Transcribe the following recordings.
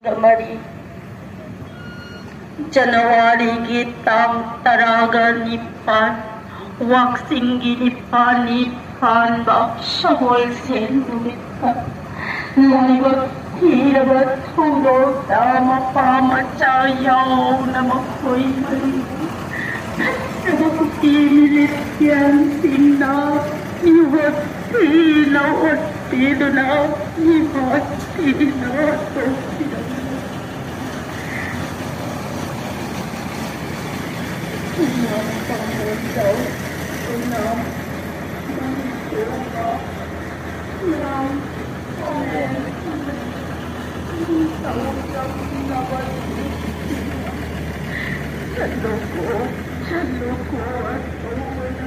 Mari January gitang taraga nipan waxing ginipan nipan ba sa wholesale lumita lalibat hirabat hulo tama pamacayaw na makoy mali nakapililit yan sina iwat pinawat pino na iwat pinawat pino Unang pangmundaw, unang manitula, unang pangmundaw, unang pinabalik. Sa loko at uwan.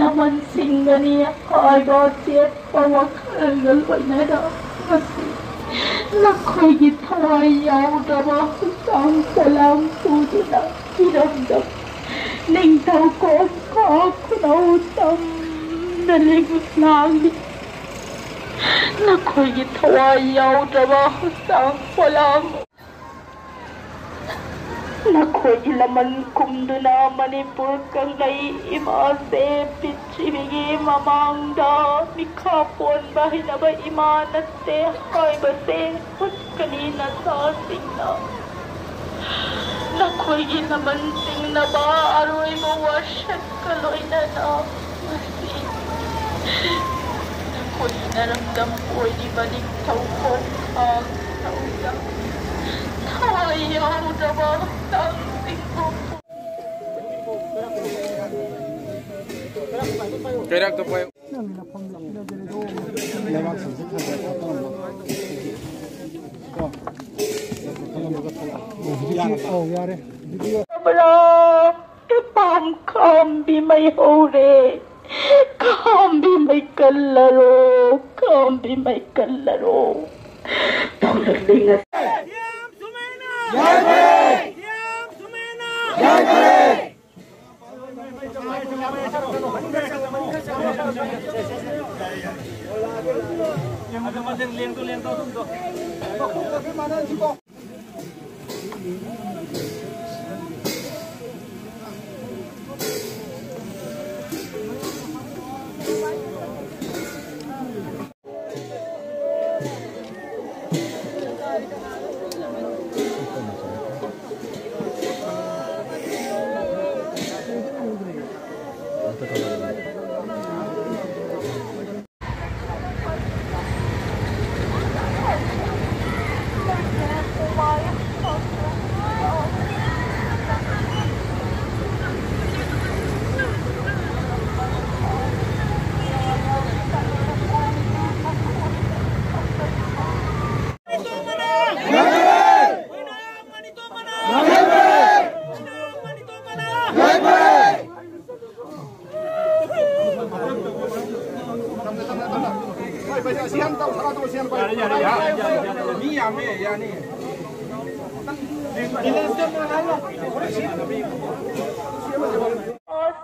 Naman singa niya agad siya pawakagal pa na da kasi nakoy gitawayaw na mahusang salang puto na hinamdam ning tao ko ako na utang nalingot langit nakoy gitawayaw na mahusang salang nakoy laman kumdo na manipur kang naiimase pichibigi mamangda ni kapon bahin na ba imanate ay base put kanina sa singna nakoy laman sing na ba aroy mo wasyat kaloy na na masi nakoy naramdam ko di balik tawkon ang nausap ayaw na ba tanting ko Kairak to po yung kambi may hore kambi may kalaro panglalingas Yang ada masing liang tu. Bagaimana sih kok?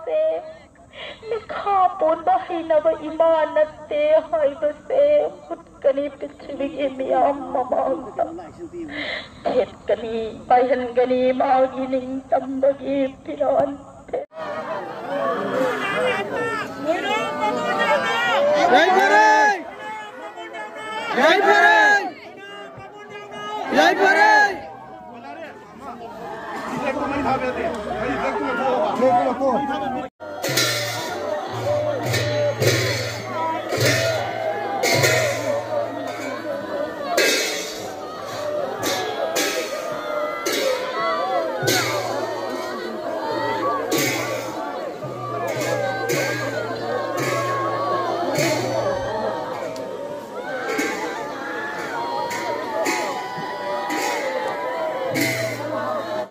से लिखा पुन हिनब इमानते हाइबसे खुदकनी पृथ्वी के मियाम ममांता खेतकनी पायहनगनी मागी निंग तंबगी पिरांते जय भीम जय भीम जय भीम